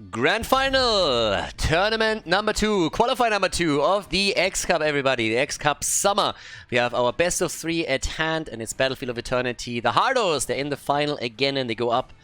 Grand Final, Tournament number 2, Qualifier number 2 of the XCup, everybody. The XCup Summer. We have our best of 3 at hand, and it's Battlefield of Eternity. The Hardos, they're in the final again, and they go up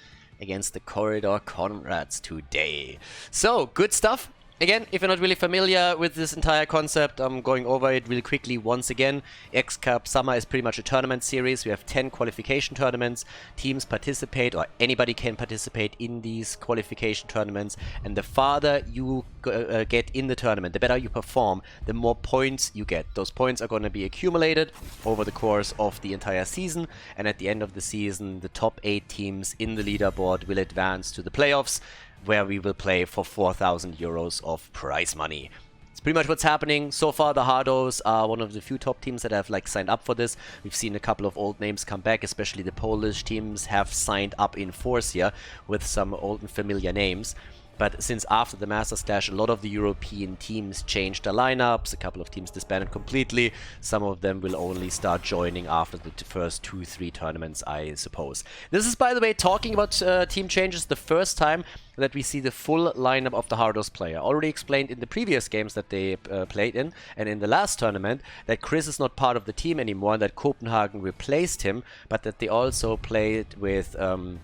against the CComrades today. So, good stuff. Again, if you're not really familiar with this entire concept, I'm going over it really quickly once again. XCup Summer is pretty much a tournament series. We have 10 qualification tournaments. Teams participate, or anybody can participate in these qualification tournaments. And the farther you get in the tournament, the better you perform, the more points you get. Those points are going to be accumulated over the course of the entire season. And at the end of the season, the top 8 teams in the leaderboard will advance to the playoffs, where we will play for 4,000 euros of prize money. It's pretty much what's happening. So far, the Hardos are one of the few top teams that have signed up for this. We've seen a couple of old names come back, especially the Polish teams have signed up in force here with some old and familiar names. But since after the Masters Clash, a lot of the European teams changed their lineups. A couple of teams disbanded completely. Some of them will only start joining after the first 2-3 tournaments, I suppose. This is, by the way, talking about team changes, the first time that we see the full lineup of the Hardos player. Already explained in the previous games that they played in, and in the last tournament, that Chris is not part of the team anymore, and that Copenhagen replaced him, but that they also played with I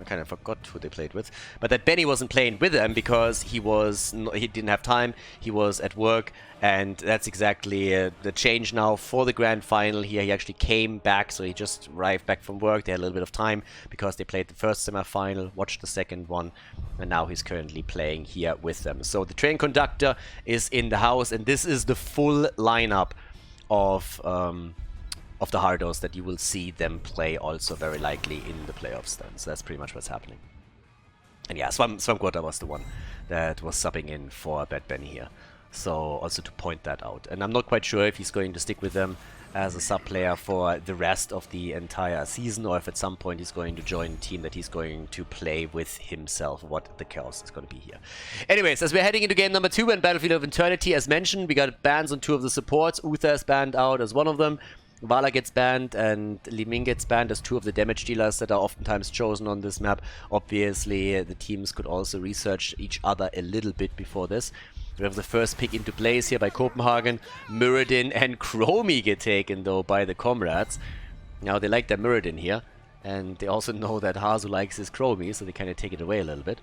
kind of forgot who they played with, but that Benny wasn't playing with them because he didn't have time, he was at work, and that's exactly the change now for the grand final here. He actually came back, so he just arrived back from work. They had a little bit of time because they played the first semi-final, watched the second one, and now he's currently playing here with them. So the train conductor is in the house, and this is the full lineup of the Hardos that you will see them play also very likely in the playoffs then. So that's pretty much what's happening. And yeah, Swamquota was the one that was subbing in for Bad Benny here. So also to point that out. And I'm not quite sure if he's going to stick with them as a sub player for the rest of the entire season, or if at some point he's going to join a team that he's going to play with himself, what the chaos is going to be here. Anyways, as we're heading into game number 2 in Battlefield of Eternity, as mentioned, we got bans on 2 of the supports. Uther is banned out as one of them. Vala gets banned and Li Ming gets banned as 2 of the damage dealers that are oftentimes chosen on this map. Obviously, the teams could also research each other a little bit before this. We have the first pick into place here by Copenhagen. Muradin and Chromie get taken, though, by the Comrades. Now, they like their Muradin here, and they also know that Hazu likes his Chromie, so they kind of take it away a little bit.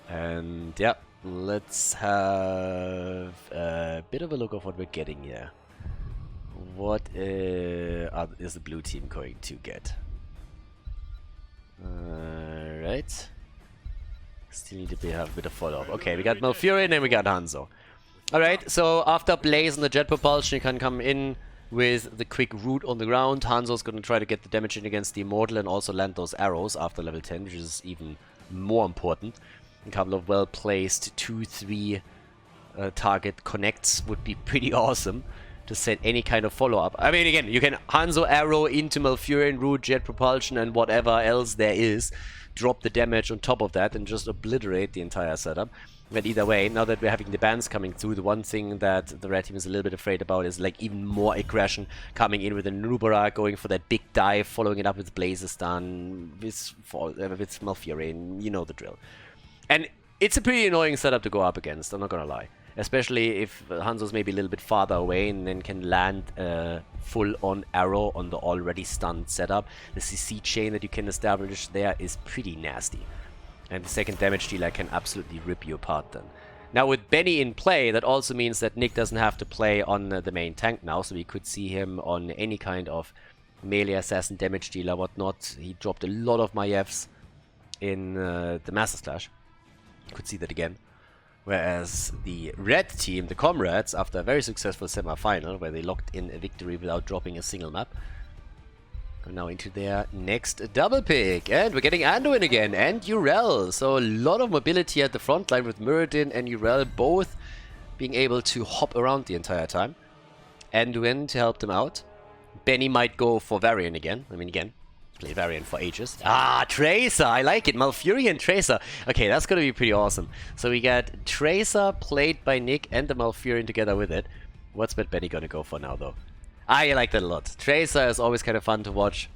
And, yeah, let's have a bit of a look of what we're getting here. What is the blue team going to get? Alright. Still need to have a bit of follow-up. Okay, we got Malfurion and we got Hanzo. Alright, so after Blaze and the jet propulsion, you can come in with the quick root on the ground. Hanzo's going to try to get the damage in against the Immortal and also land those arrows after level 10, which is even more important. A couple of well-placed 2-3 target connects would be pretty awesome to set any kind of follow-up. I mean, again, you can Hanzo arrow into Malfurion, root, jet propulsion, and whatever else there is. Drop the damage on top of that and just obliterate the entire setup. But either way, now that we're having the bans coming through, the one thing that the red team is a little bit afraid about is even more aggression coming in with a Nubara, going for that big dive, following it up with Blazestan, with Malfurion, you know the drill. And it's a pretty annoying setup to go up against, I'm not gonna lie. Especially if Hanzo's maybe a little bit farther away and then can land a full-on arrow on the already stunned setup. The CC chain that you can establish there is pretty nasty. And the second damage dealer can absolutely rip you apart then. Now with Benny in play, that also means that Nick doesn't have to play on the main tank now, so we could see him on any kind of melee assassin, damage dealer, whatnot. He dropped a lot of Mayevs in the Masters Clash. You could see that again. Whereas the red team, the Comrades, after a very successful semi-final, where they locked in a victory without dropping a single map, go now into their next double pick. And we're getting Anduin again, and Urel. So a lot of mobility at the front line with Muradin and Urel both being able to hop around the entire time. Anduin to help them out. Benny might go for Varian again. I mean, again, played Varian for ages. Ah, Tracer! I like it! Malfurion Tracer! Okay, that's gonna be pretty awesome. So we got Tracer played by Nick and the Malfurion together with it. What's Bad Benny gonna go for now, though? I like that a lot. Tracer is always kind of fun to watch.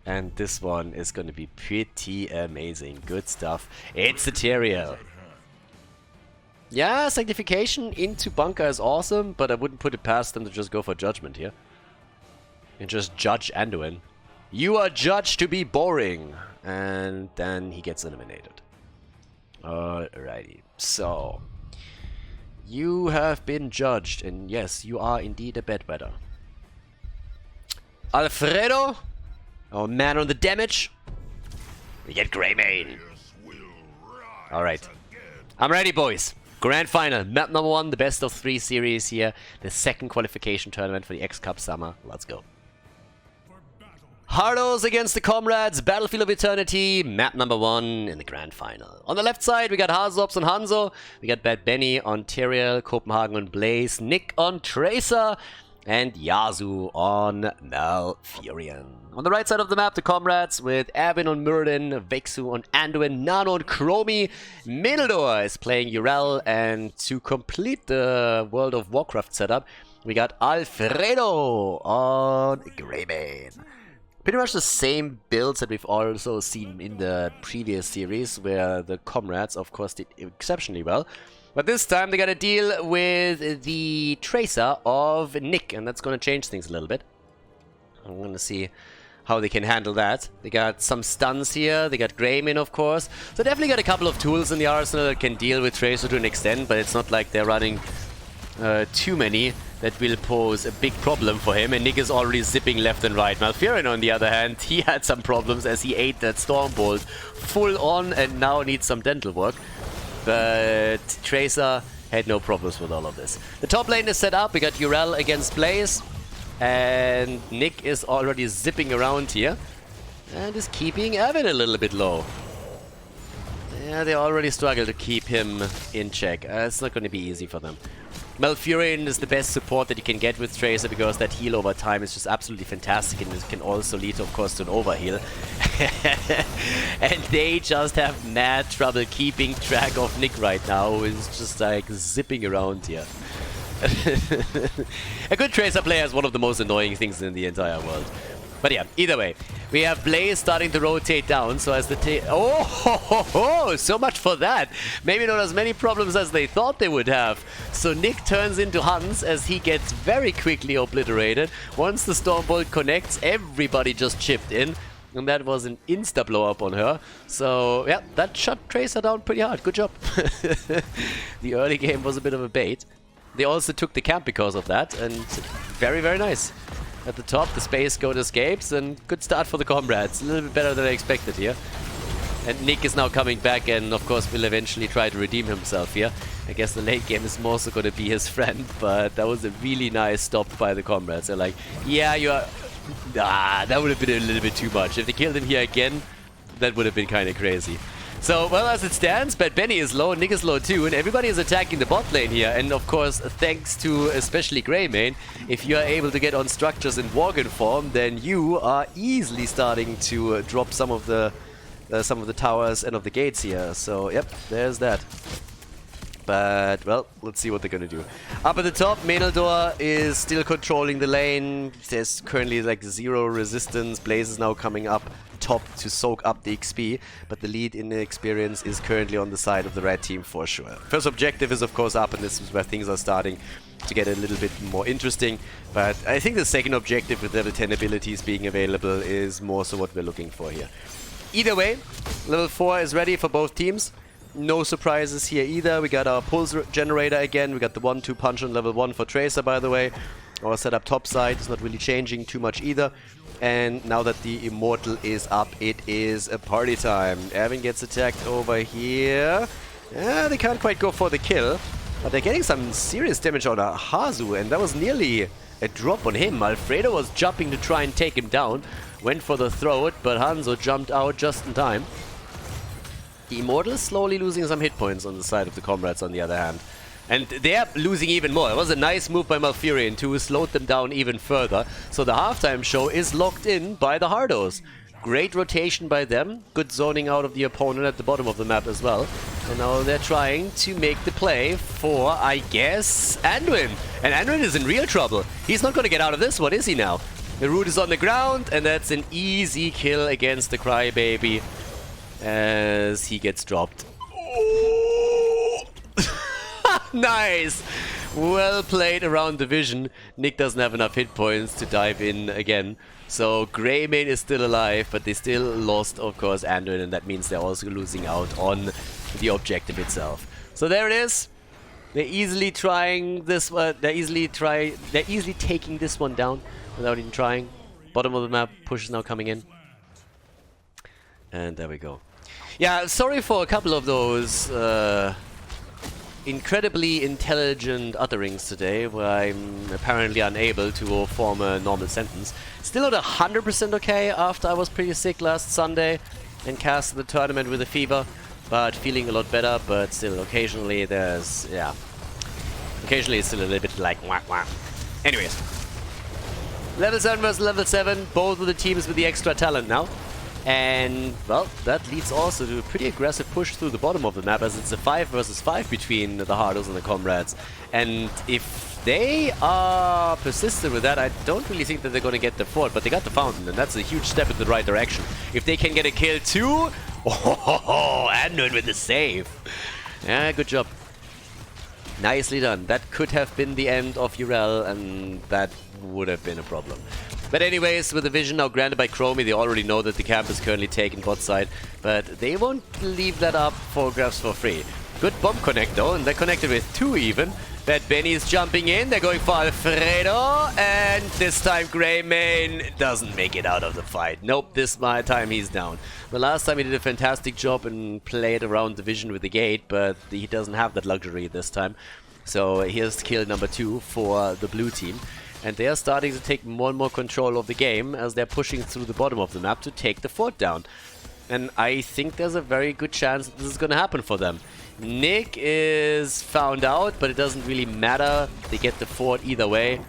And this one is going to be pretty amazing. Good stuff. It's the Tyrael. Yeah, Sanctification into Bunker is awesome, but I wouldn't put it past them to just go for Judgment here. And just judge Anduin. You are judged to be boring. And then he gets eliminated. Alrighty. So, you have been judged, and yes, you are indeed a bedwetter. Alfredo, our man on the damage. We get Greymane. Alright. I'm ready, boys. Grand Final. Map number 1, the best of 3 series here. The second qualification tournament for the XCup Summer. Let's go. Hardos against the Comrades, Battlefield of Eternity, map number 1 in the Grand Final. On the left side, we got Hardos on Hanzo, we got Bad Benny on Tyrael, Copenhagen on Blaze, Nick on Tracer, and Yasu on Malfurion. On the right side of the map, the Comrades with Avin on Muradin, Vexu on Anduin, Nano on Chromie, Khaldor is playing Urel, and to complete the World of Warcraft setup, we got Alfredo on Greymane. Pretty much the same builds that we've also seen in the previous series, where the Comrades, of course, did exceptionally well. But this time they got to deal with the Tracer of Nick, and that's going to change things a little bit. I'm going to see how they can handle that. They got some stuns here, they got Greymane, of course. So definitely got a couple of tools in the arsenal that can deal with Tracer to an extent, but it's not like they're running too many that will pose a big problem for him, and Nick is already zipping left and right. Malfurion, on the other hand, he had some problems as he ate that Stormbolt full on and now needs some dental work. But Tracer had no problems with all of this. The top lane is set up, we got Urel against Blaze, and Nick is already zipping around here and is keeping Avin a little bit low. Yeah, they already struggle to keep him in check. It's not going to be easy for them. Malfurion is the best support that you can get with Tracer, because that heal over time is just absolutely fantastic, and it can also lead, of course, to an overheal. And they just have mad trouble keeping track of Nick right now, who is just like zipping around here. A good Tracer player is one of the most annoying things in the entire world. But yeah, either way, we have Blaze starting to rotate down, so as the so much for that. Maybe not as many problems as they thought they would have. So Nick turns into Hans as he gets very quickly obliterated. Once the Stormbolt connects, everybody just chipped in, and that was an insta blow up on her. So yeah, that shut Tracer down pretty hard. Good job. The early game was a bit of a bait. They also took the camp because of that, and very, very nice. At the top, the Space Goat escapes, and good start for the Comrades. A little bit better than I expected here. And Nick is now coming back, and of course will eventually try to redeem himself here. I guess the late game is more so going to be his friend, but that was a really nice stop by the Comrades. They're like, yeah, you are... Ah, that would have been a little bit too much. If they killed him here again, that would have been kind of crazy. So, well, as it stands, Bad Benny is low, Nick is low too, and everybody is attacking the bot lane here. And of course, thanks to especially Greymane, if you are able to get on structures in Worgen form, then you are easily starting to drop some of the towers and of the gates here. So, yep, there's that. But, well, let's see what they're gonna do. Up at the top, Khaldor is still controlling the lane. There's currently like 0 resistance. Blaze is now coming up top to soak up the XP, but the lead in the experience is currently on the side of the red team for sure. First objective is of course up, and this is where things are starting to get a little bit more interesting. But I think the second objective, with level 10 abilities being available, is more so what we're looking for here. Either way, level 4 is ready for both teams. No surprises here either. We got our pulse generator again. We got the 1-2 punch on level 1 for Tracer, by the way. Our setup top side is not really changing too much either. And now that the Immortal is up, it is a party time. Avin gets attacked over here. They can't quite go for the kill, but they're getting some serious damage on Hazu, and that was nearly a drop on him. Alfredo was jumping to try and take him down. Went for the throat, but Hanzo jumped out just in time. The Immortal is slowly losing some hit points on the side of the Comrades, on the other hand. And they're losing even more. It was a nice move by Malfurion to slow them down even further. So the halftime show is locked in by the Hardos. Great rotation by them. Good zoning out of the opponent at the bottom of the map as well. And now they're trying to make the play for, I guess, Anduin. And Anduin is in real trouble. He's not going to get out of this one, is he now? The root is on the ground, and that's an easy kill against the Crybaby as he gets dropped. Oh! Nice! Well played around the vision. Nick doesn't have enough hit points to dive in again. So Greymane is still alive, but they still lost, of course, Anduin, and that means they're also losing out on the objective itself. So there it is. They're easily trying this one. They're easily taking this one down without even trying. Bottom of the map, push is now coming in. And there we go. Yeah, sorry for a couple of those incredibly intelligent utterings today, where I'm apparently unable to form a normal sentence. Still not 100% okay after I was pretty sick last Sunday and cast the tournament with a fever, but feeling a lot better. But still, occasionally there's, yeah, occasionally it's still a little bit like wah wah. Anyways, level 7 versus level 7, both of the teams with the extra talent now. And, well, that leads also to a pretty aggressive push through the bottom of the map, as it's a 5 versus 5 between the Hardos and the Comrades. And if they are persistent with that, I don't really think that they're going to get the fort, but they got the fountain, and that's a huge step in the right direction. If they can get a kill too, oh, Anduin with the save. Yeah, good job. Nicely done. That could have been the end of Urel, and that would have been a problem. But anyways, with the vision now granted by Chromie, they already know that the camp is currently taken bot side, but they won't leave that up for grabs for free. Good bomb connect though, and they're connected with 2 even. Bad Benny is jumping in, they're going for Alfredo, and this time Greymane doesn't make it out of the fight. Nope, this time he's down. The last time he did a fantastic job and played around the vision with the gate, but he doesn't have that luxury this time. So here's kill number 2 for the blue team. And they are starting to take more and more control of the game as they're pushing through the bottom of the map to take the fort down. And I think there's a very good chance that this is going to happen for them. Nick is found out, but it doesn't really matter. They get the fort either way.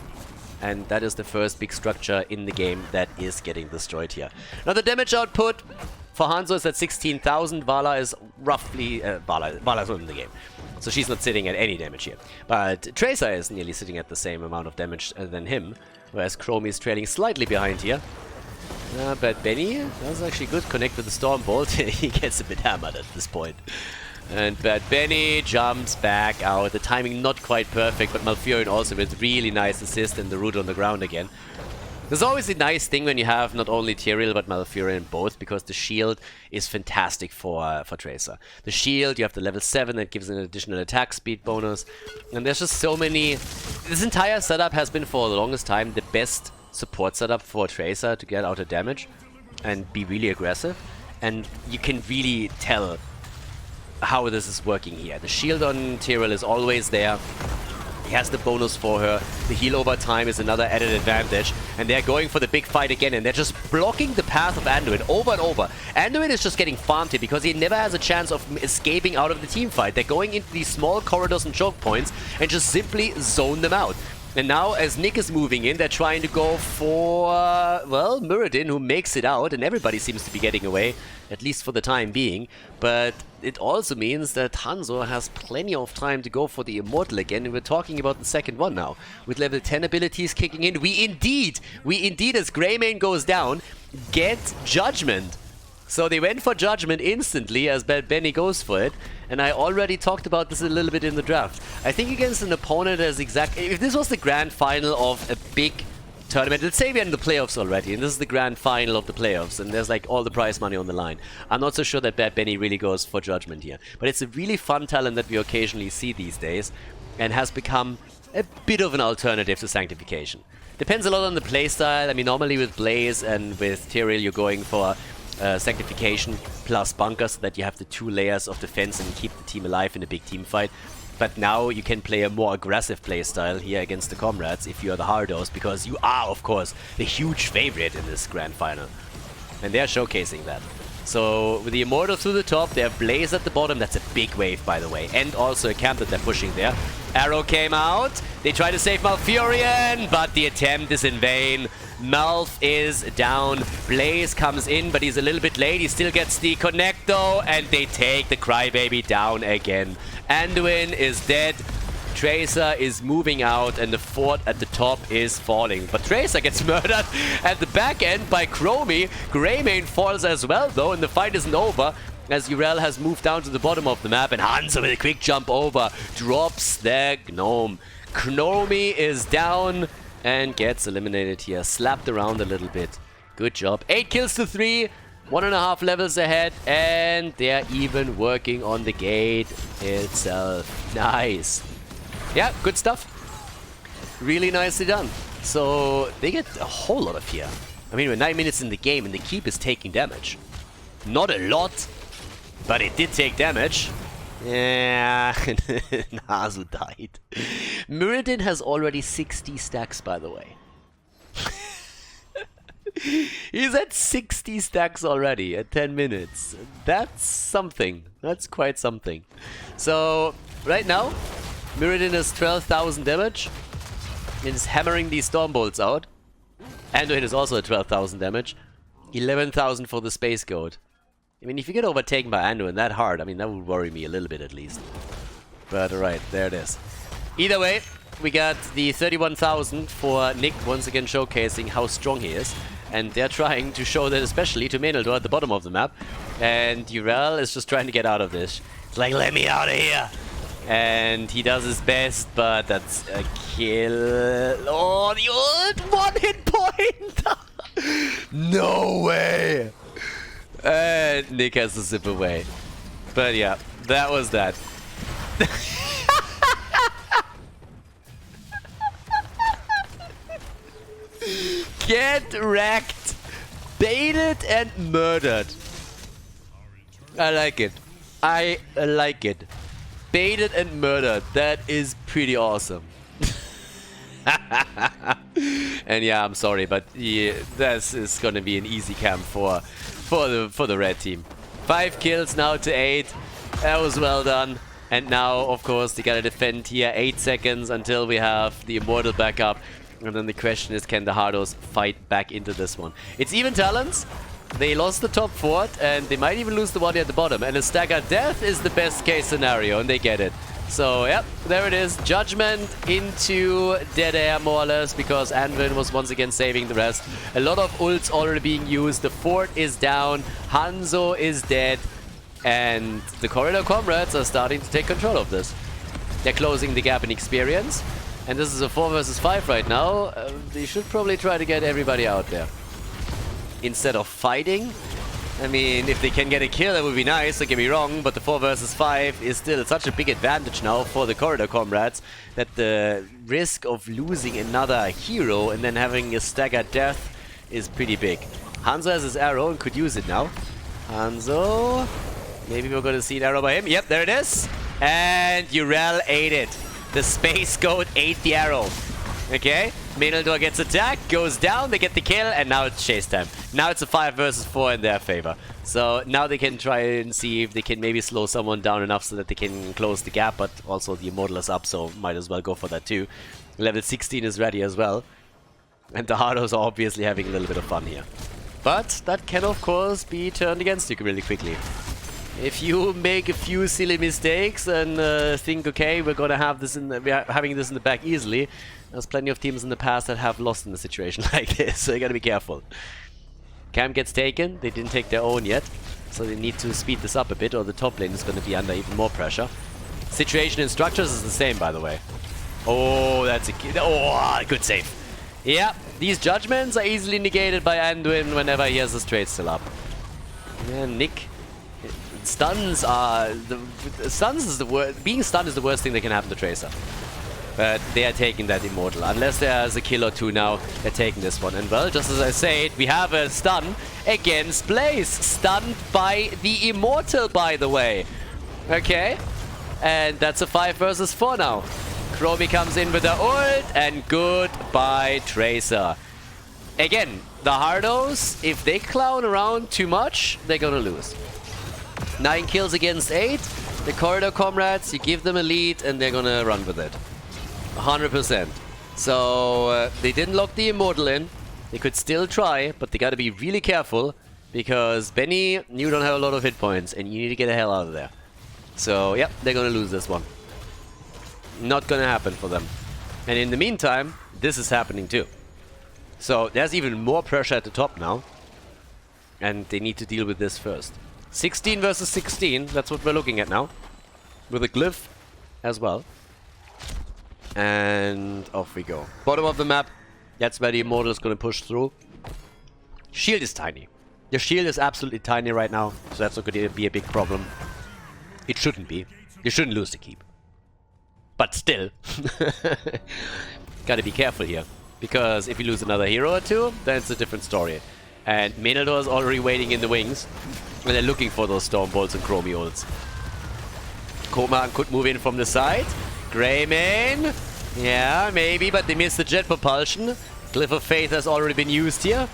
And that is the first big structure in the game that is getting destroyed here. Now the damage output for Hanzo is at 16,000. Vala is roughly... Vala's not in the game, so she's not sitting at any damage here. But Tracer is nearly sitting at the same amount of damage than him, whereas Chromie is trailing slightly behind here. But Benny does actually good connect with the Storm Bolt. He gets a bit hammered at this point. And Bad Benny jumps back out. The timing not quite perfect, but Malfurion also with really nice assist and the root on the ground again. There's always a nice thing when you have not only Tyrael but Malfurion both, because the shield is fantastic for Tracer. The shield, you have the level 7 that gives an additional attack speed bonus, and there's just so many... This entire setup has been for the longest time the best support setup for Tracer to get out of damage and be really aggressive, and you can really tell how this is working here. The shield on Tyrael is always there. He has the bonus for her. The heal over time is another added advantage. And they're going for the big fight again. And they're just blocking the path of Anduin over and over. Anduin is just getting farmed here because he never has a chance of escaping out of the team fight. They're going into these small corridors and choke points and just simply zone them out. And now, as Nick is moving in, they're trying to go for, well, Muradin, who makes it out, and everybody seems to be getting away, at least for the time being. But it also means that Hanzo has plenty of time to go for the Immortal again, and we're talking about the second one now. With level 10 abilities kicking in, we indeed, as Greymane goes down, get Judgment. So they went for Judgment instantly as Bad Benny goes for it. And I already talked about this a little bit in the draft. I think against an opponent as exactly... If this was the grand final of a big tournament, let's say we're in the playoffs already, and this is the grand final of the playoffs, and there's like all the prize money on the line. I'm not so sure that Bad Benny really goes for Judgment here. But it's a really fun talent that we occasionally see these days, and has become a bit of an alternative to Sanctification. Depends a lot on the playstyle. I mean, normally with Blaze and with Tyrael, you're going for... Sanctification plus Bunker, so that you have the 2 layers of defense and keep the team alive in a big team fight. But now you can play a more aggressive playstyle here against the Comrades if you are the Hardos, because you are, of course, the huge favorite in this grand final. And they're showcasing that. So with the Immortal through the top, they have Blaze at the bottom. That's a big wave, by the way. And also a camp that they're pushing there. Arrow came out. They try to save Malfurion, but the attempt is in vain. Malf is down. Blaze comes in, but he's a little bit late. He still gets the connect though, and they take the Crybaby down again. Anduin is dead. Tracer is moving out and the fort at the top is falling. But Tracer gets murdered at the back end by Chromie. Greymane falls as well though, and the fight isn't over as Urel has moved down to the bottom of the map, and Hanzo with a quick jump over drops their gnome. Chromie is down and gets eliminated here. Slapped around a little bit. Good job. 8 kills to 3. 1.5 levels ahead, and they're even working on the gate itself. Nice. Yeah, good stuff. Really nicely done. So they get a whole lot of fear. I mean, we're 9 minutes in the game and the keep is taking damage. Not a lot, but it did take damage. Yeah, Nazu died. Muradin has already 60 stacks, by the way. He's at 60 stacks already at 10 minutes. That's something. That's quite something. So, right now, Muradin has 12,000 damage. And is hammering these storm bolts out. Anduin is also at 12,000 damage. 11,000 for the space goat. I mean, if you get overtaken by Anduin that hard, I mean, that would worry me a little bit at least. But alright, there it is. Either way, we got the 31,000 for Nick once again showcasing how strong he is. And they're trying to show that especially to Meneldur at the bottom of the map. And Urel is just trying to get out of this. It's like, let me out of here! And he does his best, but that's a kill. Oh, the ult! 1 hit point! No way! And Nick has to zip away. But yeah, that was that. Get wrecked! Baited and murdered. I like it. I like it. Baited and murdered. That is pretty awesome. And yeah, I'm sorry, but yeah, this is gonna be an easy camp for the red team. 5 kills now to 8. That was well done. And now, of course, they gotta defend here 8 seconds until we have the Immortal back up. And then the question is, can the Hardos fight back into this one? It's even talents. They lost the top fort, and they might even lose the one at the bottom. And a staggered death is the best case scenario, and they get it. So, yep, there it is. Judgment into dead air, more or less, because Anduin was once again saving the rest. A lot of ults already being used. The fort is down. Hanzo is dead. And the Corridor Comrades are starting to take control of this. They're closing the gap in experience. And this is a 4 versus 5 right now. They should probably try to get everybody out there. Instead of fighting. I mean, if they can get a kill, that would be nice, don't get me wrong, but the 4 versus 5 is still such a big advantage now for the Corridor Comrades that the risk of losing another hero and then having a staggered death is pretty big. Hanzo has his arrow and could use it now. Hanzo, maybe we're going to see an arrow by him. Yep, there it is. And Urel ate it. The Space Goat ate the arrow. Okay, Meneldur gets attacked, goes down, they get the kill, and now it's chase time. Now it's a 5 versus 4 in their favor. So now they can try and see if they can maybe slow someone down enough so that they can close the gap, but also the Immortal is up, so might as well go for that too. Level 16 is ready as well. And the Hardos are obviously having a little bit of fun here. But that can of course be turned against you really quickly. If you make a few silly mistakes and think, okay, we're gonna have this we're having this in the back easily, there's plenty of teams in the past that have lost in a situation like this, so you gotta be careful. Camp gets taken, they didn't take their own yet, so they need to speed this up a bit or the top lane is gonna be under even more pressure. Situation in structures is the same, by the way. Oh, that's a good save. Yeah, these judgments are easily negated by Anduin whenever he has his trade still up. Yeah, Nick. Stuns are being stunned is the worst thing that can happen to Tracer. But they are taking that Immortal. Unless there's a kill or two now, they're taking this one. And well, just as I said, we have a stun against Blaze. Stunned by the Immortal, by the way. Okay. And that's a 5 versus 4 now. Chromie comes in with the ult, and goodbye Tracer. Again, the Hardos, if they clown around too much, they're gonna lose. 9 kills against 8. The Corridor Comrades, you give them a lead and they're gonna run with it. 100%. So they didn't lock the Immortal in. They could still try, but they gotta be really careful because Benny, you don't have a lot of hit points and you need to get the hell out of there. So, yep, they're gonna lose this one. Not gonna happen for them. And in the meantime, this is happening too. So there's even more pressure at the top now. And they need to deal with this first. 16 versus 16, that's what we're looking at now. With a glyph as well. And off we go. Bottom of the map, that's where the Immortal is going to push through. Shield is tiny. The shield is absolutely tiny right now, so that's not going to be a big problem. It shouldn't be. You shouldn't lose the keep. But still, gotta be careful here. Because if you lose another hero or two, then it's a different story. And Menaldor is already waiting in the wings. And they're looking for those Storm Bolts and Chromie ults. Koman could move in from the side. Greymane. Yeah, maybe, but they missed the jet propulsion. Glyph of Faith has already been used here.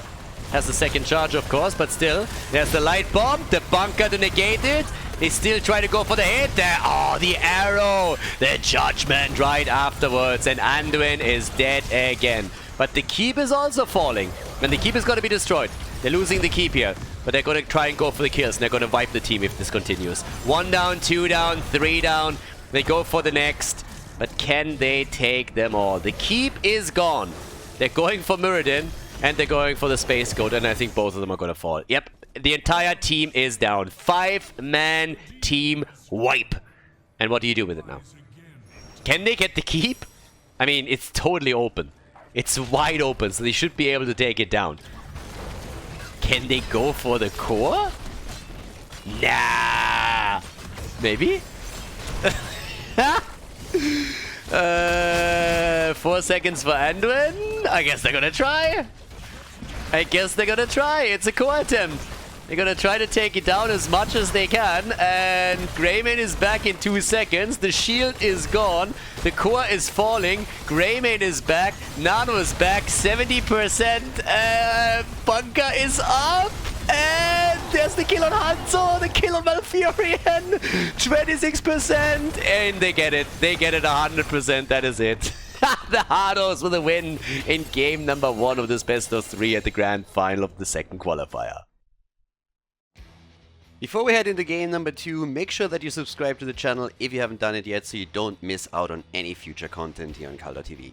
Has the second charge, of course, but still. There's the light bomb. The bunker to negate it. They still try to go for the hit there. Oh, the arrow. The judgment right afterwards. And Anduin is dead again. But the keep is also falling. And the keep is going to be destroyed. They're losing the keep here. But they're going to try and go for the kills. And they're going to wipe the team if this continues. 1 down, 2 down, 3 down. They go for the next. But can they take them all? The keep is gone. They're going for Muradin. And they're going for the Space Goat. And I think both of them are going to fall. Yep. The entire team is down. 5-man team wipe. And what do you do with it now? Can they get the keep? I mean, it's totally open. It's wide open, so they should be able to take it down. Can they go for the core? Nah. Maybe? 4 seconds for Anduin. I guess they're gonna try. It's a core attempt. They're gonna try to take it down as much as they can. And Greymane is back in 2 seconds. The shield is gone. The core is falling. Greymane is back. Nano is back. 70%. Bunker is up. And there's the kill on Hanzo. The kill on Malfurion. 26%. And they get it. They get it 100%. That is it. The Hardos with a win in game number 1 of this best of 3 at the grand final of the second qualifier. Before we head into game number 2, make sure that you subscribe to the channel if you haven't done it yet so you don't miss out on any future content here on Khaldor TV.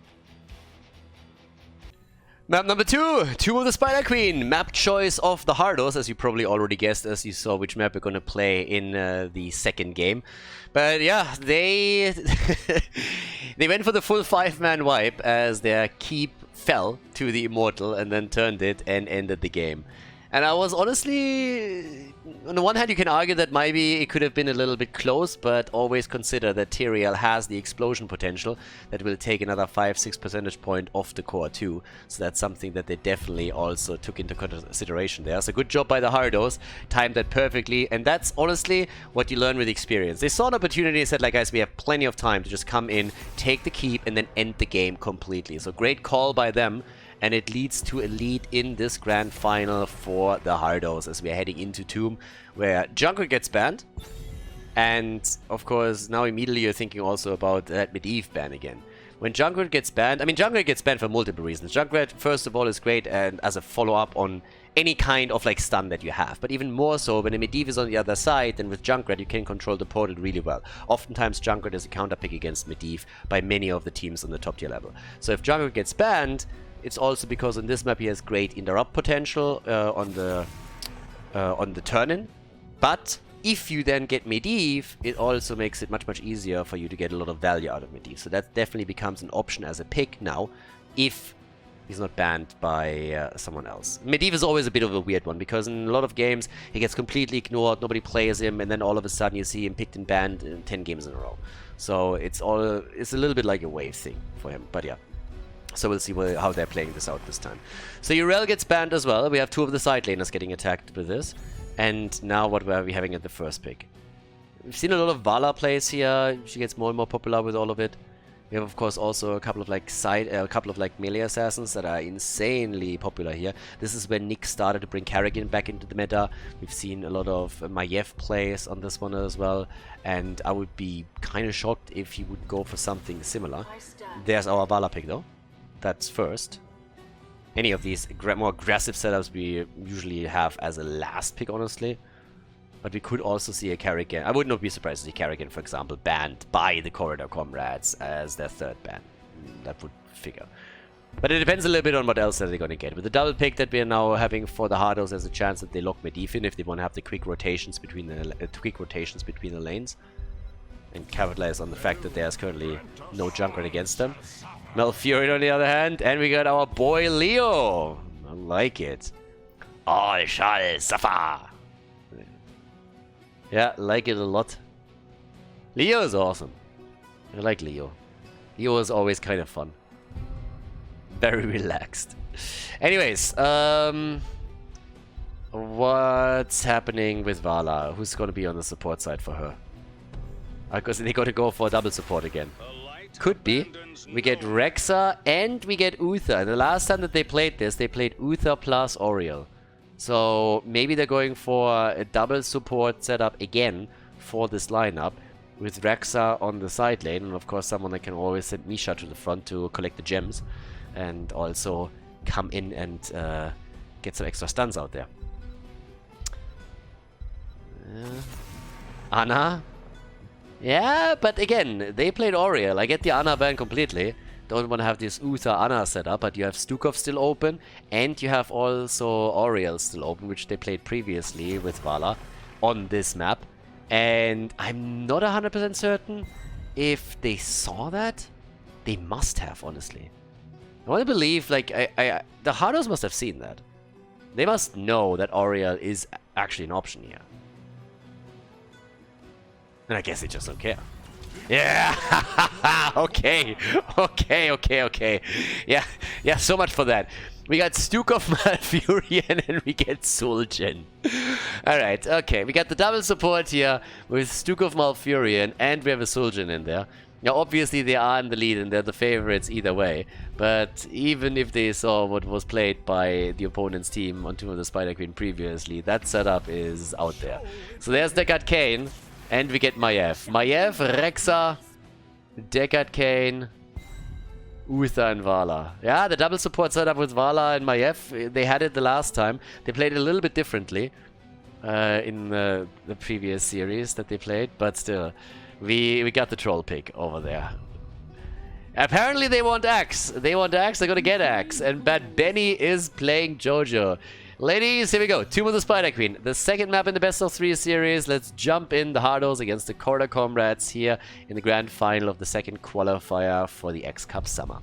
Map number 2, Tomb of the Spider Queen. Map choice of the Hardos, as you probably already guessed as you saw which map we're going to play in the second game. But yeah, they they went for the full 5-man wipe as their keep fell to the Immortal and then turned it and ended the game. And I was honestly... On the one hand, you can argue that maybe it could have been a little bit close, but always consider that Tyrael has the explosion potential that will take another 5-6 percentage point off the core too. So that's something that they definitely also took into consideration there. So good job by the Hardos, timed that perfectly, and that's honestly what you learn with experience. They saw an opportunity and said, like, guys, we have plenty of time to just come in, take the keep, and then end the game completely. So great call by them. And it leads to a lead in this grand final for the Hardos as we are heading into Tomb, where Junkrat gets banned. And, of course, now immediately you're thinking also about that Medivh ban again. When Junkrat gets banned, I mean, Junkrat gets banned for multiple reasons. Junkrat, first of all, is great and as a follow-up on any kind of, like, stun that you have. But even more so, when a Medivh is on the other side, then with Junkrat, you can control the portal really well. Oftentimes, Junkrat is a counterpick against Medivh by many of the teams on the top tier level. So if Junkrat gets banned... It's also because on this map he has great interrupt potential on the turn-in. But if you then get Medivh, it also makes it much easier for you to get a lot of value out of Medivh. So that definitely becomes an option as a pick now, if he's not banned by someone else. Medivh is always a bit of a weird one, because in a lot of games he gets completely ignored, nobody plays him, and then all of a sudden you see him picked and banned in 10 games in a row. So it's a little bit like a wave thing for him, but yeah. So we'll see how they're playing this out this time. So Yrel gets banned as well. We have 2 of the side laners getting attacked with this. And now what are we having at the first pick? We've seen a lot of Vala plays here. She gets more and more popular with all of it. We have, of course, also a couple of like melee assassins that are insanely popular here. This is when Nick started to bring Karrigan back into the meta. We've seen a lot of Maiev plays on this one as well, and I would be kind of shocked if he would go for something similar. There's our Vala pick though. That's first. Any of these more aggressive setups we usually have as a last pick, honestly. But we could also see a Karrigan. I would not be surprised to see Karrigan, for example, banned by the Corridor Comrades as their third ban. That would figure. But it depends a little bit on what else that they're going to get. With the double pick that we are now having for the Hardos, there's a chance that they lock Medivh in if they want to have the quick rotations between the lanes. And capitalize on the fact that there's currently no Junkrat against them. Malfurion on the other hand, and we got our boy Leo. I like it. All shall suffer. Yeah, like it a lot. Leo is awesome. I like Leo. Leo is always kind of fun. Very relaxed. Anyways, what's happening with Vala? Who's going to be on the support side for her? Because they're going to go for double support again. Could be. We get Rexa and we get Uther. And the last time that they played this, they played Uther plus Oriel. So maybe they're going for a double support setup again for this lineup. With Rexa on the side lane. And of course someone that can always send Misha to the front to collect the gems. And also come in and get some extra stuns out there. Ana? Yeah, but again, they played Oriel. I get the Ana ban completely. Don't want to have this Uther Ana setup, but you have Stukov still open, and you have also Oriel still open, which they played previously with Vala on this map. And I'm not 100% certain if they saw that. They must have, honestly. I want to believe, like, the Hardos must have seen that. They must know that Oriel is actually an option here. And I guess they just don't care. Yeah! Okay. Yeah, so much for that. We got Stukov, Malfurion, and we get Zul'jin. Alright, okay. We got the double support here with Stukov, Malfurion, and we have a Zul'jin in there. Now, obviously, they are in the lead and they're the favorites either way. But even if they saw what was played by the opponent's team on Tomb of the Spider Queen previously, that setup is out there. So there's Deckard Cain, and we get Maiev. Maiev, Rexa, Deckard Cain, Uther, and Vala. Yeah, the double support setup with Vala and Maiev, they had it the last time. They played it a little bit differently in the previous series that they played, but still. We got the troll pick over there. Apparently they want Axe. They want Axe, they're gonna get Axe. And Bad Benny is playing Jojo. Ladies, here we go. Tomb of the Spider Queen. The second map in the best of 3 series. Let's jump in the Hardos against the Corridor Comrades here in the grand final of the second qualifier for the XCup Summer.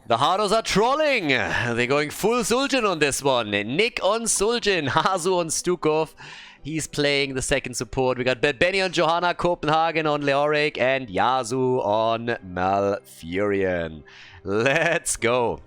The Hardos are trolling. They're going full Zul'jin on this one. Nick on Zul'jin, Hazu on Stukov. He's playing the second support. We got Bad Benny on Johanna, Copenhagen on Leoric, and Yasu on Malfurion. Let's go.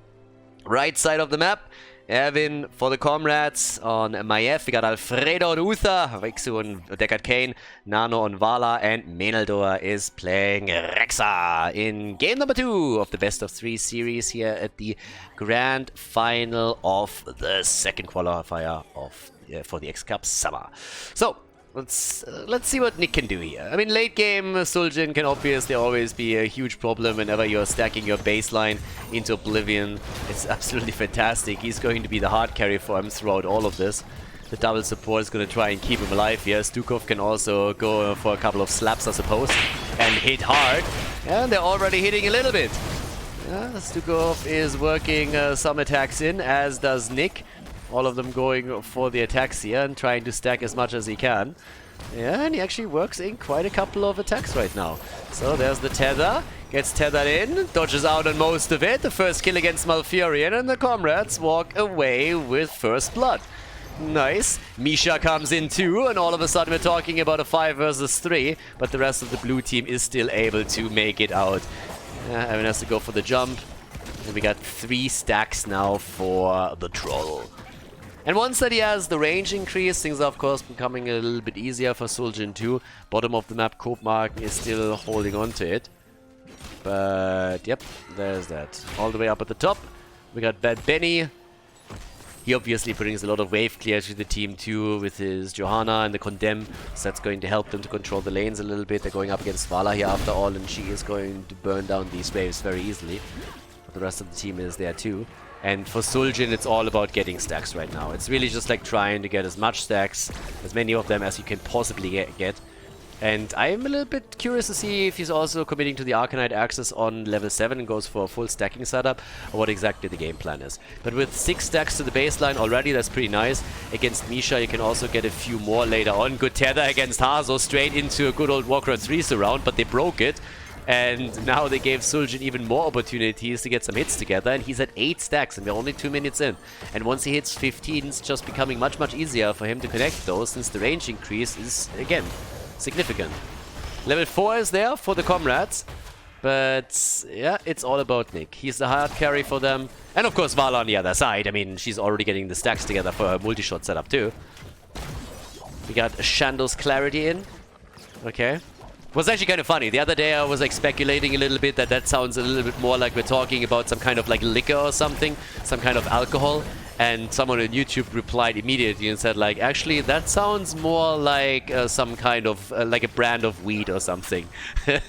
Right side of the map. Erwin for the Comrades on Maiev. We got Alfredo on Uther, Rixu on Deckard Cain, Nano on Vala, and Meneldor is playing Rexa in game number 2 of the best of 3 series here at the grand final of the second qualifier of for the XCup Summer. So let's see what Nick can do here. I mean, late game Zul'jin can obviously always be a huge problem whenever you're stacking your baseline into oblivion. It's absolutely fantastic. He's going to be the hard carry for him throughout all of this. The double support is going to try and keep him alive here. Stukov can also go for a couple of slaps, I suppose, and hit hard. And they're already hitting a little bit. Yeah, Stukov is working some attacks in, as does Nick. All of them going for the attacks here and trying to stack as much as he can. Yeah, and he actually works in quite a couple of attacks right now. So there's the tether. Gets tethered in. Dodges out on most of it. The first kill against Malfurion. And the Comrades walk away with first blood. Nice. Misha comes in too. And all of a sudden we're talking about a 5 versus 3. But the rest of the blue team is still able to make it out. Evan has to go for the jump. And we got 3 stacks now for the troll. And once that he has the range increase, things are of course becoming a little bit easier for Zul'jin too. Bottom of the map, Copenhagen is still holding on to it. But yep, there's that. All the way up at the top, we got Bad Benny. He obviously brings a lot of wave clear to the team too with his Johanna and the Condemn. So that's going to help them to control the lanes a little bit. They're going up against Vala here after all, and she is going to burn down these waves very easily. But the rest of the team is there too. And for Suljin, it's all about getting stacks right now. It's really just like trying to get as much stacks, as many of them as you can possibly get. And I'm a little bit curious to see if he's also committing to the Arcanite Axis on level 7 and goes for a full stacking setup, or what exactly the game plan is. But with 6 stacks to the baseline already, that's pretty nice. Against Misha, you can also get a few more later on. Good tether against Hardos, straight into a good old Warcraft 3 surround, but they broke it. And now they gave Suljin even more opportunities to get some hits together, and he's at 8 stacks, and we're only 2 minutes in. And once he hits 15, it's just becoming much, much easier for him to connect those, since the range increase is, again, significant. Level 4 is there for the Comrades, but yeah, it's all about Nick. He's the hard carry for them. And of course Vala on the other side. I mean, she's already getting the stacks together for her multi-shot setup too. We got Shandol's Clarity in. Okay. It was actually kind of funny. The other day I was like speculating a little bit that sounds a little bit more like we're talking about some kind of like liquor or something, some kind of alcohol. And someone on YouTube replied immediately and said like, actually that sounds more like some kind of like a brand of weed or something. And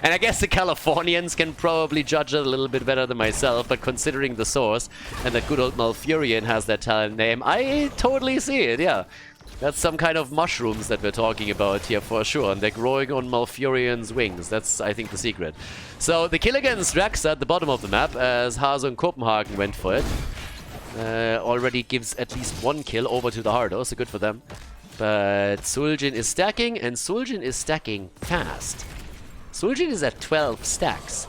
I guess the Californians can probably judge it a little bit better than myself, but considering the source and that good old Malfurion has that talent name, I totally see it, yeah. That's some kind of mushrooms that we're talking about here for sure, and they're growing on Malfurion's wings. That's, I think, the secret. So the kill against Drax at the bottom of the map, as Hazo and Copenhagen went for it. Already gives at least 1 kill over to the Hardos, so good for them. But Suljin is stacking, and Suljin is stacking fast. Suljin is at 12 stacks.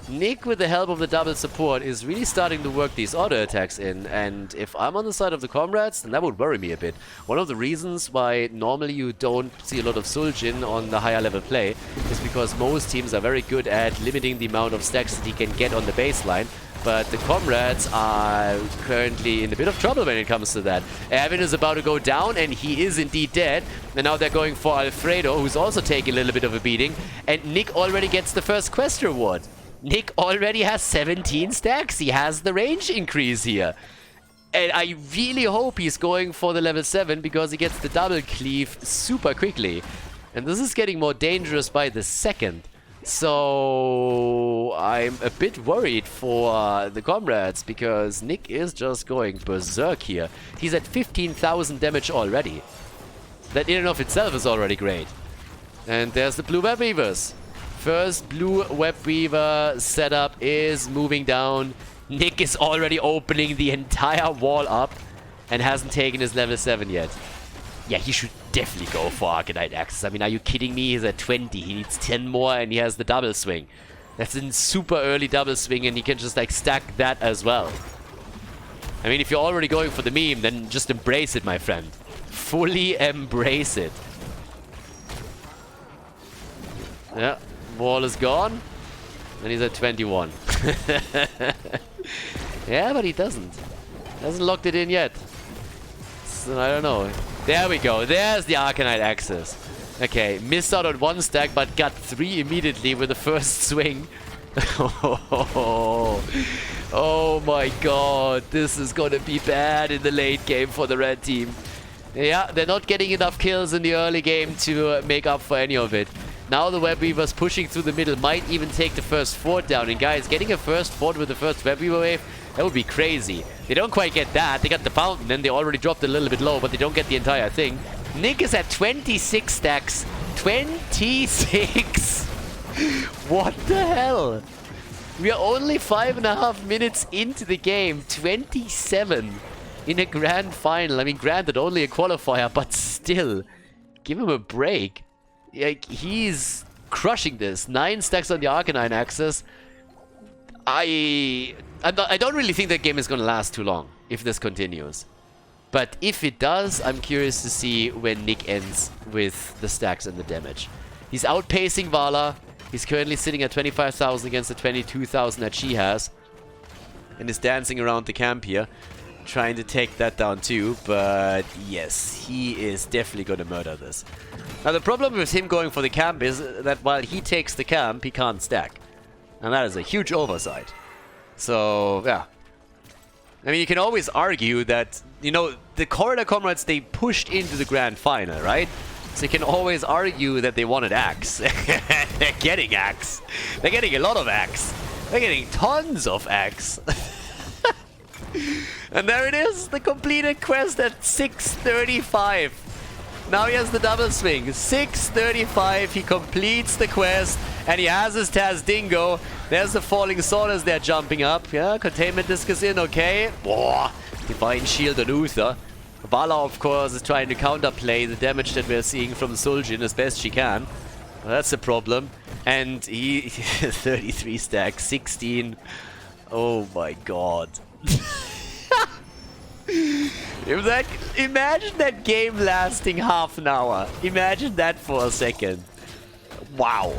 Nick, with the help of the double support, is really starting to work these auto attacks in, and if I'm on the side of the Comrades, then that would worry me a bit. One of the reasons why normally you don't see a lot of Suljin on the higher level play is because most teams are very good at limiting the amount of stacks that he can get on the baseline, but the Comrades are currently in a bit of trouble when it comes to that. Erwin is about to go down, and he is indeed dead. And now they're going for Alfredo, who's also taking a little bit of a beating. And Nick already gets the first quest reward. Nick already has 17 stacks. He has the range increase here. And I really hope he's going for the level 7, because he gets the double cleave super quickly. And this is getting more dangerous by the second. So I'm a bit worried for the Comrades, because Nick is just going berserk here. He's at 15,000 damage already. That in and of itself is already great. And there's the blue web weavers. First blue web weaver setup is moving down. Nick is already opening the entire wall up and hasn't taken his level 7 yet. Yeah, he should definitely go for Arcanite Axis. I mean, are you kidding me? He's at 20. He needs 10 more and he has the double swing. That's a super early double swing, and he can just like stack that as well. I mean, if you're already going for the meme, then just embrace it, my friend. Fully embrace it. Yeah, wall is gone. And he's at 21. Yeah, but he doesn't. Hasn't locked it in yet. So I don't know. There we go. There's the Arcanite Axis. Okay, missed out on 1 stack, but got 3 immediately with the first swing. Oh my god. This is gonna be bad in the late game for the red team. Yeah, they're not getting enough kills in the early game to make up for any of it. Now the Web Weavers pushing through the middle might even take the first fort down. And guys, getting a first fort with the first Web Weaver wave, that would be crazy. They don't quite get that. They got the fountain, and they already dropped a little bit low, but they don't get the entire thing. Nick is at 26 stacks. 26! What the hell? We are only 5.5 minutes into the game. 27 in a grand final. I mean, granted, only a qualifier, but still. Give him a break. Like, he's crushing this. 9 stacks on the Arcanine Axis. I don't really think that game is going to last too long if this continues. But if it does, I'm curious to see when Nick ends with the stacks and the damage. He's outpacing Vala. He's currently sitting at 25,000 against the 22,000 that she has. And is dancing around the camp here, trying to take that down too. But yes, he is definitely going to murder this. Now the problem with him going for the camp is that while he takes the camp, he can't stack. And that is a huge oversight. So, yeah. I mean, you can always argue that, you know, the Corridor Comrades, they pushed into the grand final, right? So you can always argue that they wanted Axe. They're getting Axe. They're getting a lot of Axe. They're getting tons of Axe. And there it is, the completed quest at 635. Now he has the double swing. 635, he completes the quest, and he has his Taz Dingo. There's the falling sword as they're jumping up. Yeah, containment disc is in, okay. Whoa, divine shield on Uther. Vala, of course, is trying to counterplay the damage that we're seeing from Suljin as best she can. Well, that's a problem. And he 33 stacks, 16. Oh my god. Imagine that game lasting half an hour. Imagine that for a second. Wow.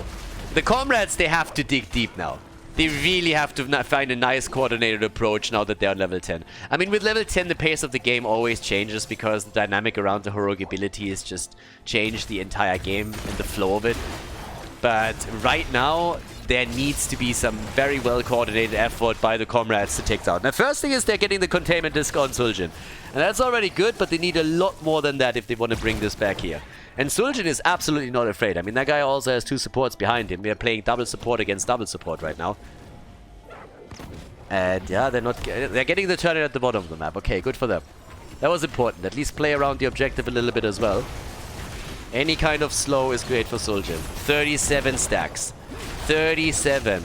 The comrades, they have to dig deep now. They really have to find a nice coordinated approach now that they're on level 10. I mean, with level 10, the pace of the game always changes because the dynamic around the heroic abilities just changed the entire game and the flow of it. But right now, there needs to be some very well-coordinated effort by the comrades to take down. The first thing is they're getting the containment disc on Suljin. And that's already good, but they need a lot more than that if they want to bring this back here. And Suljin is absolutely not afraid. I mean, that guy also has 2 supports behind him. We are playing double support against double support right now. And yeah, they're getting the turret at the bottom of the map. Okay, good for them. That was important. At least play around the objective a little bit as well. Any kind of slow is great for Suljin. 37 stacks. 37.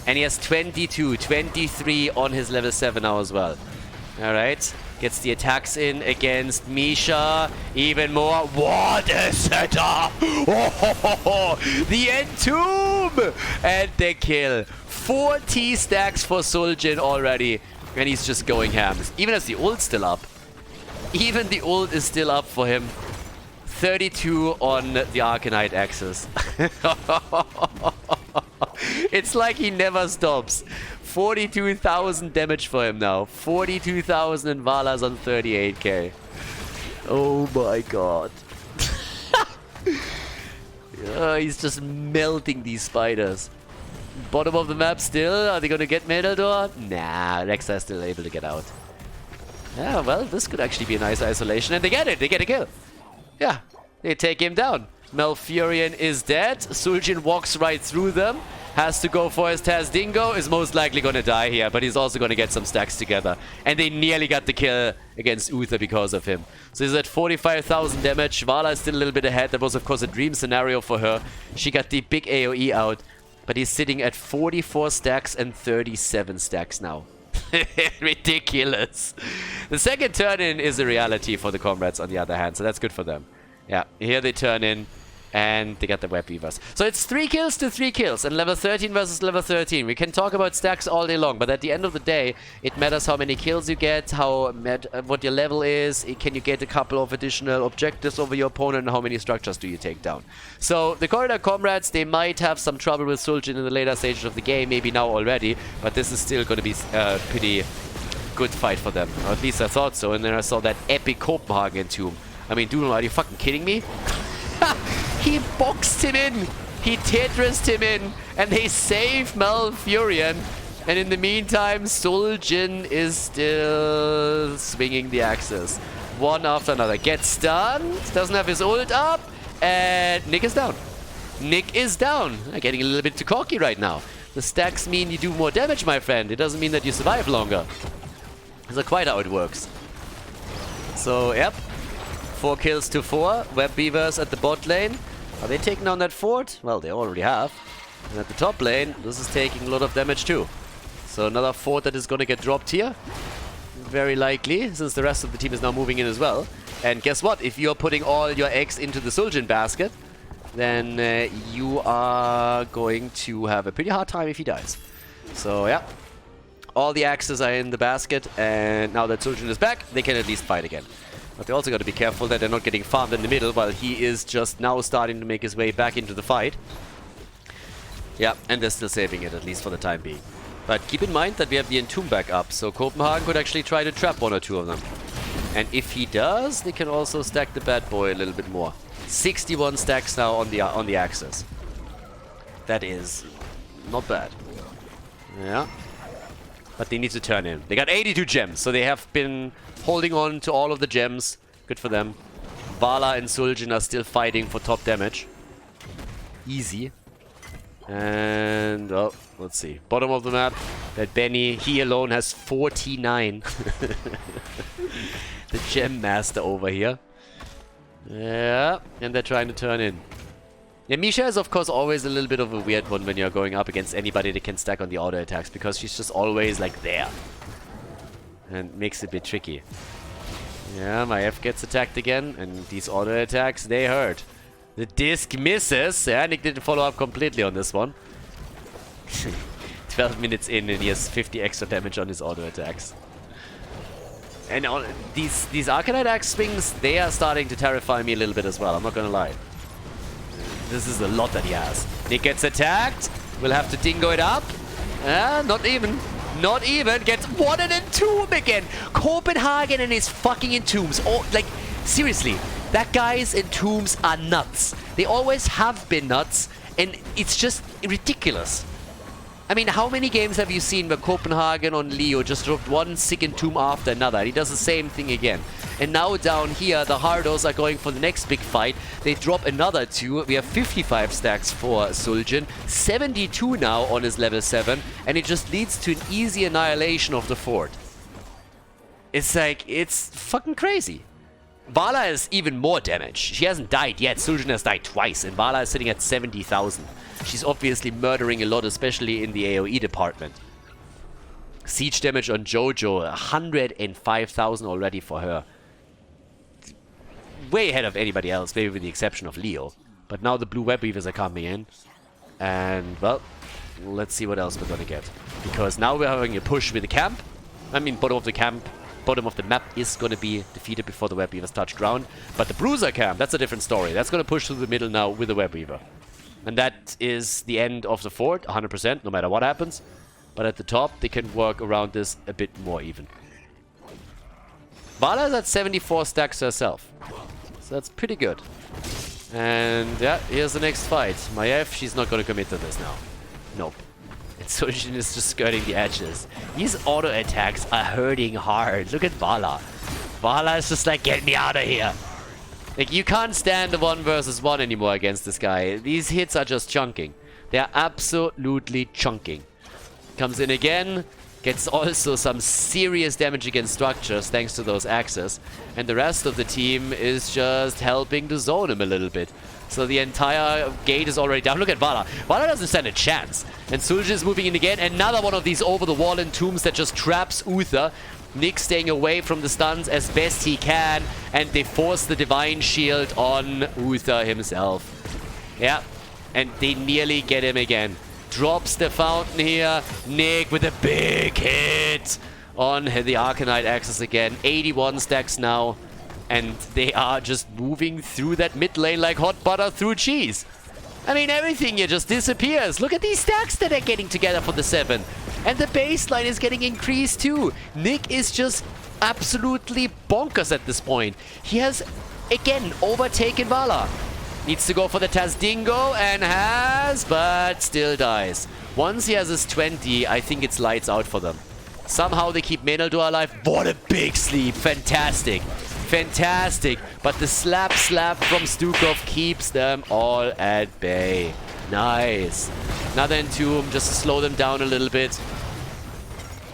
And he has 22, 23 on his level 7 now as well. Alright. Gets the attacks in against Misha. Even more. What a setup! Oh, the Entomb! And the kill. 40 stacks for Suljin already. And he's just going ham. Even as the ult's still up. Even the ult is still up for him. 32 on the Arcanite axis. It's like he never stops. 42,000 damage for him now. 42,000 and Vala's on 38k. Oh my god. He's just melting these spiders. Bottom of the map still. Are they going to get Meldor? Nah, Rexa is still able to get out. Yeah, well, this could actually be a nice isolation. And they get it. They get a kill. Yeah, they take him down. Malfurion is dead. Suljin walks right through them. Has to go for his Taz Dingo. Is most likely going to die here, but he's also going to get some stacks together. And they nearly got the kill against Uther because of him. So he's at 45,000 damage. Vala is still a little bit ahead. That was, of course, a dream scenario for her. She got the big AoE out, but he's sitting at 44 stacks and 37 stacks now. Ridiculous. The second turn-in is a reality for the comrades on the other hand, so that's good for them. Yeah, here they turn in, and they got the web weavers. So it's 3 kills to 3 kills, and level 13 versus level 13. We can talk about stacks all day long, but at the end of the day, it matters how many kills you get, what your level is, can you get a couple of additional objectives over your opponent, and how many structures do you take down. So the Corridor Comrades, they might have some trouble with Suljin in the later stages of the game, maybe now already, but this is still going to be a pretty good fight for them. Or at least I thought so, and then I saw that epic Copenhagen tomb. I mean, dude, are you fucking kidding me? He boxed him in. He Tetrised him in. And they save Malfurion. And in the meantime, Suljin is still swinging the axes. One after another. Gets stunned. Doesn't have his ult up. And Nick is down. Nick is down. I'm getting a little bit too cocky right now. The stacks mean you do more damage, my friend. It doesn't mean that you survive longer. That's quite how it works. So, yep. 4 kills to 4. Web Beavers at the bot lane. Are they taking down that fort? Well, they already have. And at the top lane, this is taking a lot of damage too. So another fort that is going to get dropped here. Very likely, since the rest of the team is now moving in as well. And guess what? If you're putting all your eggs into the Suljin basket, then you are going to have a pretty hard time if he dies. So, yeah. All the axes are in the basket, and now that Suljin is back, they can at least fight again. But they also got to be careful that they're not getting farmed in the middle while he is just now starting to make his way back into the fight. Yeah, and they're still saving it, at least for the time being. But keep in mind that we have the Entomb back up, so Copenhagen could actually try to trap 1 or 2 of them. And if he does, they can also stack the bad boy a little bit more. 61 stacks now on the axis. That is not bad. Yeah. But they need to turn in. They got 82 gems, so they have been holding on to all of the gems. Good for them. Vala and Suljin are still fighting for top damage. Easy. And, oh, let's see. Bottom of the map, that Benny, he alone has 49. The Gem Master over here. Yeah, and they're trying to turn in. Yeah, Misha is of course always a little bit of a weird one when you're going up against anybody that can stack on the auto attacks, because she's just always like there. And makes it a bit tricky. Yeah, my F gets attacked again, and these auto attacks, they hurt. The disc misses. Yeah, Nick didn't follow up completely on this one. 12 minutes in and he has 50 extra damage on his auto attacks. And on these Arcanite Axe swings, they are starting to terrify me a little bit as well, I'm not gonna lie. This is a lot that he has. Nick gets attacked. We'll have to dingo it up. Not even. Not even. Gets one and entomb again. Copenhagen and his fucking entombs. Oh, like, seriously. That guy's entombs are nuts. They always have been nuts. And it's just ridiculous. I mean, how many games have you seen where Copenhagen on Leo just dropped one sick entomb after another? And he does the same thing again. And now down here, the Hardos are going for the next big fight. They drop another 2. We have 55 stacks for Suljin. 72 now on his level 7. And it just leads to an easy annihilation of the fort. It's like, it's fucking crazy. Vala has even more damage. She hasn't died yet. Suljin has died twice. And Vala is sitting at 70,000. She's obviously murdering a lot, especially in the AoE department. Siege damage on Jojo, 105,000 already for her. Way ahead of anybody else, maybe with the exception of Leo. But now the blue web weavers are coming in. And, well, let's see what else we're gonna get. Because now we're having a push with the camp. I mean, bottom of the camp, bottom of the map is gonna be defeated before the web weavers touch ground. But the bruiser camp, that's a different story. That's gonna push through the middle now with the web weaver. And that is the end of the fort, 100%, no matter what happens. But at the top, they can work around this a bit more even. Vala is at 74 stacks herself. So that's pretty good. And yeah, here's the next fight. Maiev, she's not going to commit to this now. Nope. And Suljin is just skirting the edges. These auto attacks are hurting hard. Look at Vala. Vala is just like, get me out of here. Like, you can't stand the 1 versus 1 anymore against this guy. These hits are just chunking. They are absolutely chunking. Comes in again. Gets also some serious damage against structures thanks to those axes. And the rest of the team is just helping to zone him a little bit. So the entire gate is already down. Look at Vala. Vala doesn't stand a chance. And Suljin is moving in again. Another one of these over-the-wall entombs that just traps Uther. Nick staying away from the stuns as best he can. And they force the Divine Shield on Uther himself. Yeah. And they nearly get him again. Drops the fountain here. Nick with a big hit on the Arcanite axis again. 81 stacks now. And they are just moving through that mid lane like hot butter through cheese. I mean, everything here just disappears. Look at these stacks that are getting together for the 7. And the baseline is getting increased too. Nick is just absolutely bonkers at this point. He has, again, overtaken Vala. Needs to go for the Tazdingo and has, but still dies. Once he has his 20, I think it's lights out for them. Somehow they keep Meneldur alive. What a big sleep. Fantastic. Fantastic. But the slap from Stukov keeps them all at bay. Nice. Another entomb just to slow them down a little bit.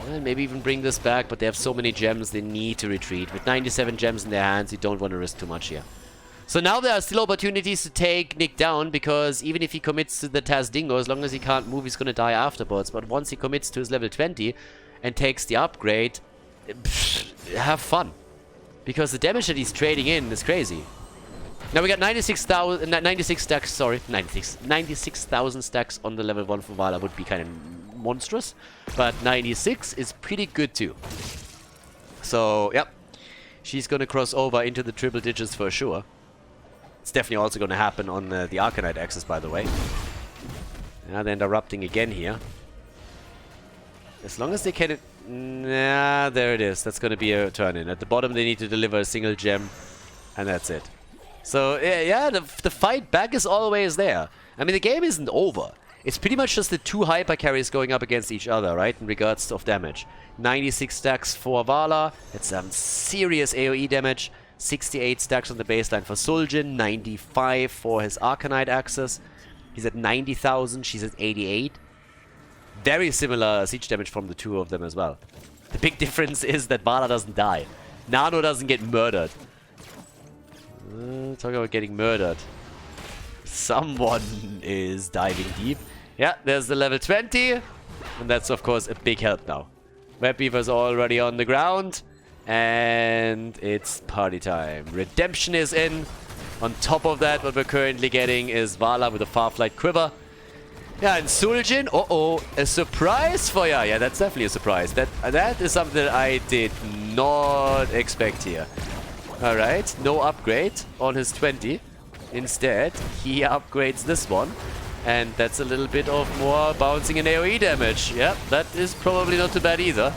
And maybe even bring this back, but they have so many gems they need to retreat. With 97 gems in their hands, you don't want to risk too much here. So now there are still opportunities to take Nick down, because even if he commits to the Tazdingo, as long as he can't move, he's going to die afterwards. But once he commits to his level 20 and takes the upgrade, have fun. Because the damage that he's trading in is crazy. Now we got 96,000 stacks, sorry, 96,000 stacks on the level 1 for Vala would be kind of monstrous. But 96 is pretty good too. So, yep. She's going to cross over into the triple digits for sure. It's definitely also going to happen on the Arcanite axis, by the way. Yeah, they're interrupting again here. As long as they can... Nah, there it is. That's going to be a turn-in. At the bottom, they need to deliver a single gem. And that's it. So, yeah, the fight back is always there. I mean, the game isn't over. It's pretty much just the 2 hyper carries going up against each other, right? In regards of damage. 96 stacks for Vala. It's some serious AoE damage. 68 stacks on the baseline for Suljin. 95 for his Arcanite axis. He's at 90,000, she's at 88. Very similar siege damage from the two of them as well. The big difference is that Vala doesn't die. Nano doesn't get murdered. Talking about getting murdered. Someone is diving deep. Yeah, there's the level 20. And that's, of course, a big help now. Web Beaver's already on the ground. And it's party time. Redemption is in. On top of that, what we're currently getting is Vala with a Farflight Quiver. Yeah, and Suljin, a surprise for ya. Yeah, that's definitely a surprise. That is something that I did not expect here. Alright, no upgrade on his 20. Instead, he upgrades this one. And that's a little bit of more bouncing and AoE damage. Yeah, that is probably not too bad either.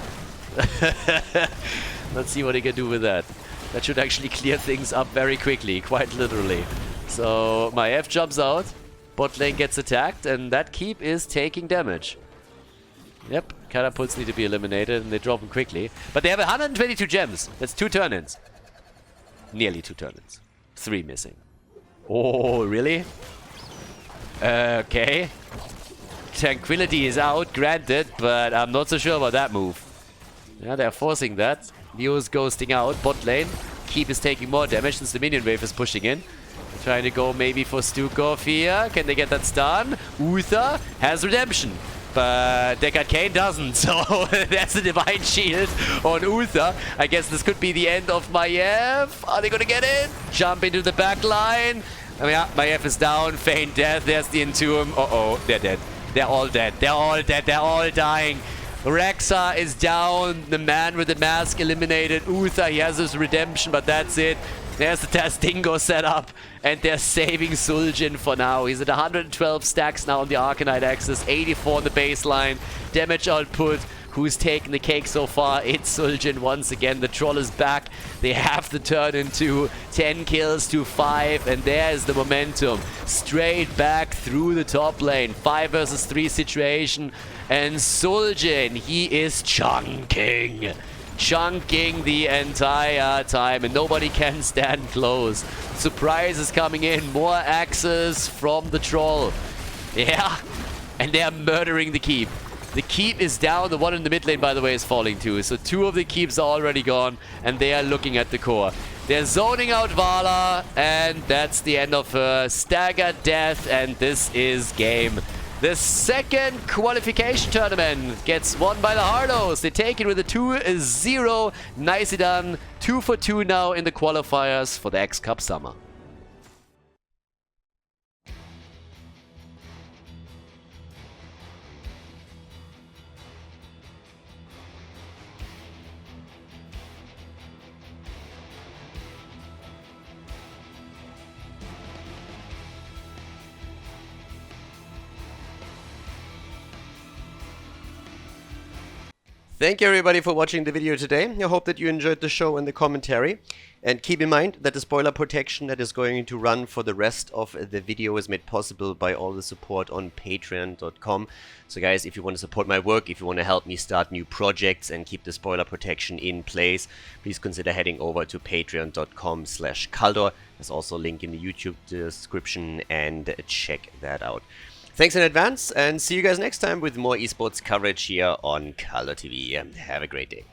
Let's see what he can do with that. That should actually clear things up very quickly, quite literally. So, my F jumps out. Bot lane gets attacked, and that keep is taking damage. Yep, catapults need to be eliminated, and they drop them quickly. But they have 122 gems. That's 2 turn-ins. Nearly 2 turn-ins. 3 missing. Oh, really? Okay. Tranquility is out, granted, but I'm not so sure about that move. Yeah, they're forcing that. Leo's ghosting out. Bot lane. Keep is taking more damage since the minion wave is pushing in. Trying to go maybe for Stukov here. Can they get that stun? Uther has redemption. But Deckard Cain doesn't. So there's a Divine Shield on Uther. I guess this could be the end of Maiev. Are they going to get it? Jump into the back line. I mean, yeah, Maiev is down. Feign death. There's the Entomb. Uh-oh. They're dead. They're all dead. They're all dead. They're all dying. Rexa is down. The man with the mask eliminated. Uther, he has his redemption, but that's it. There's the Tastingo set up, and they're saving Suljin for now. He's at 112 stacks now on the Arcanite axis, 84 on the baseline. Damage output. Who's taken the cake so far? It's Suljin once again. The troll is back. They have to turn into 10 kills to 5, and there's the momentum. Straight back through the top lane. 5 versus 3 situation. And Suljin, he is chunking. Chunking the entire time, and nobody can stand close. Surprise is coming in. More axes from the troll. Yeah, and they are murdering the keep. The keep is down. The one in the mid lane, by the way, is falling too. So 2 of the keeps are already gone, and they are looking at the core. They're zoning out Vala, and that's the end of her staggered death, and this is game. The second qualification tournament gets won by the Hardos. They take it with a 2-0. Nicely done. 2 for 2 now in the qualifiers for the XCup Summer. Thank you everybody for watching the video today. I hope that you enjoyed the show and the commentary. And keep in mind that the spoiler protection that is going to run for the rest of the video is made possible by all the support on patreon.com. So guys, if you want to support my work, if you want to help me start new projects and keep the spoiler protection in place, please consider heading over to patreon.com/Khaldor. There's also a link in the YouTube description, and check that out. Thanks in advance, and see you guys next time with more esports coverage here on Khaldor TV. Have a great day.